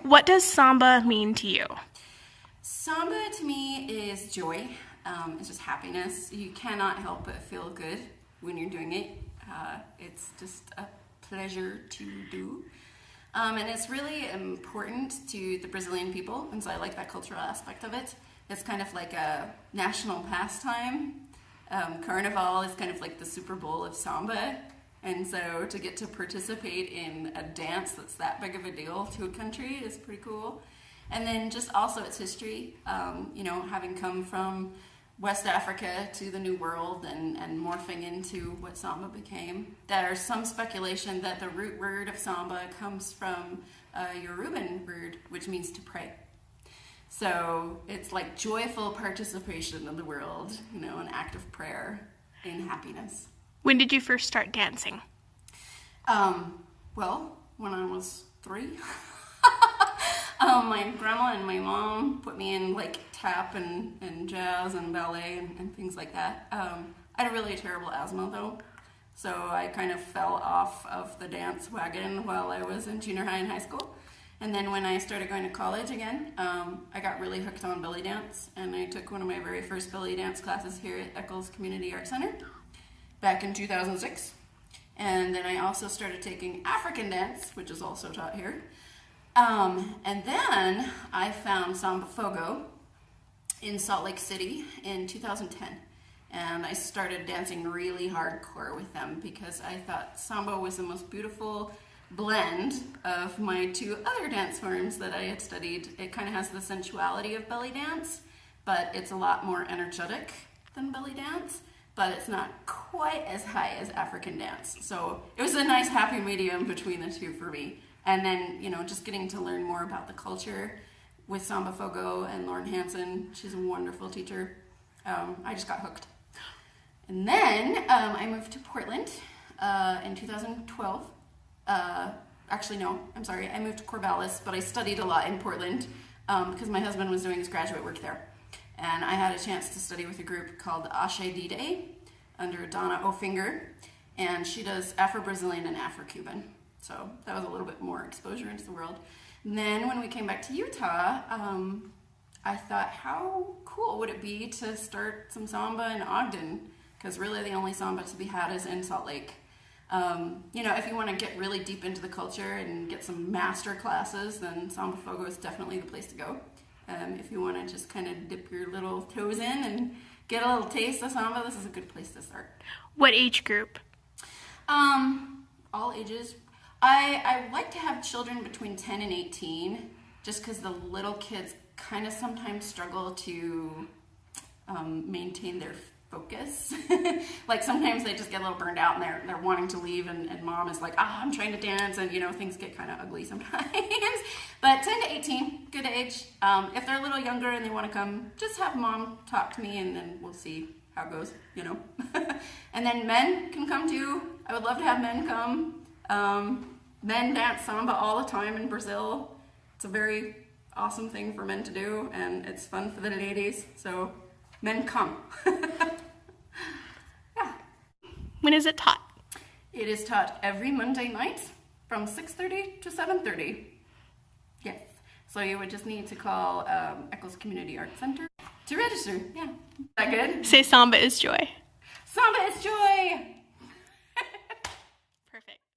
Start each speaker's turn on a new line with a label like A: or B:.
A: What does samba mean to you?
B: Samba to me is joy. It's just happiness. You cannot help but feel good when you're doing it. It's just a pleasure to do. And it's really important to the Brazilian people, and so I like that cultural aspect of it. It's kind of like a national pastime. Carnival is kind of like the Super Bowl of samba, and so to get to participate in a dance that's that big of a deal to a country is pretty cool. And then just also its history, you know, having come from West Africa to the New World and morphing into what samba became. There's some speculation that the root word of samba comes from a Yoruban word, which means to pray. So it's like joyful participation in the world, you know, an act of prayer in happiness.
A: When did you first start dancing?
B: Well, when I was 3. My grandma and my mom put me in like tap and jazz and ballet and things like that. I had a really terrible asthma though, so I kind of fell off of the dance wagon while I was in junior high and high school. And then when I started going to college again, I got really hooked on belly dance, and I took one of my very first belly dance classes here at Eccles Community Art Center back in 2006. And then I also started taking African dance, which is also taught here. And then I found Samba Fogo in Salt Lake City in 2010. And I started dancing really hardcore with them because I thought samba was the most beautiful blend of my 2 other dance forms that I had studied. It kind of has the sensuality of belly dance, but it's a lot more energetic than belly dance, but it's not quite as high as African dance. So it was a nice happy medium between the 2 for me. And then, you know, just getting to learn more about the culture with Samba Fogo and Lauren Hansen. She's a wonderful teacher. I just got hooked. And then I moved to Portland in 2012. Actually, no, I'm sorry. I moved to Corvallis, but I studied a lot in Portland because my husband was doing his graduate work there. And I had a chance to study with a group called Ashe Dide under Donna Ofinger. And she does Afro-Brazilian and Afro-Cuban. So that was a little bit more exposure into the world. And then when we came back to Utah, I thought, how cool would it be to start some samba in Ogden? Because really the only samba to be had is in Salt Lake. You know, if you want to get really deep into the culture and get some master classes, then Samba Fogo is definitely the place to go. If you want to just kind of dip your little toes in and get a little taste of samba, this is a good place to start.
A: What age group?
B: All ages. I like to have children between 10 and 18, just because the little kids kind of sometimes struggle to maintain their focus. Like sometimes they just get a little burned out and they're wanting to leave, and mom is like, I'm trying to dance, and you know, things get kind of ugly sometimes. But 10 to 18, good age. If they're a little younger and they want to come, just have mom talk to me, and then we'll see how it goes, you know. And then men can come too. I would love to have men come. Men dance samba all the time in Brazil. It's a very awesome thing for men to do, and it's fun for the ladies, so men come. Yeah.
A: When is it taught?
B: It is taught every Monday night from 6:30 to 7:30. Yes. So you would just need to call Eccles Community Art Center to register. Yeah. Is that good?
A: Say samba is joy.
B: Samba is joy!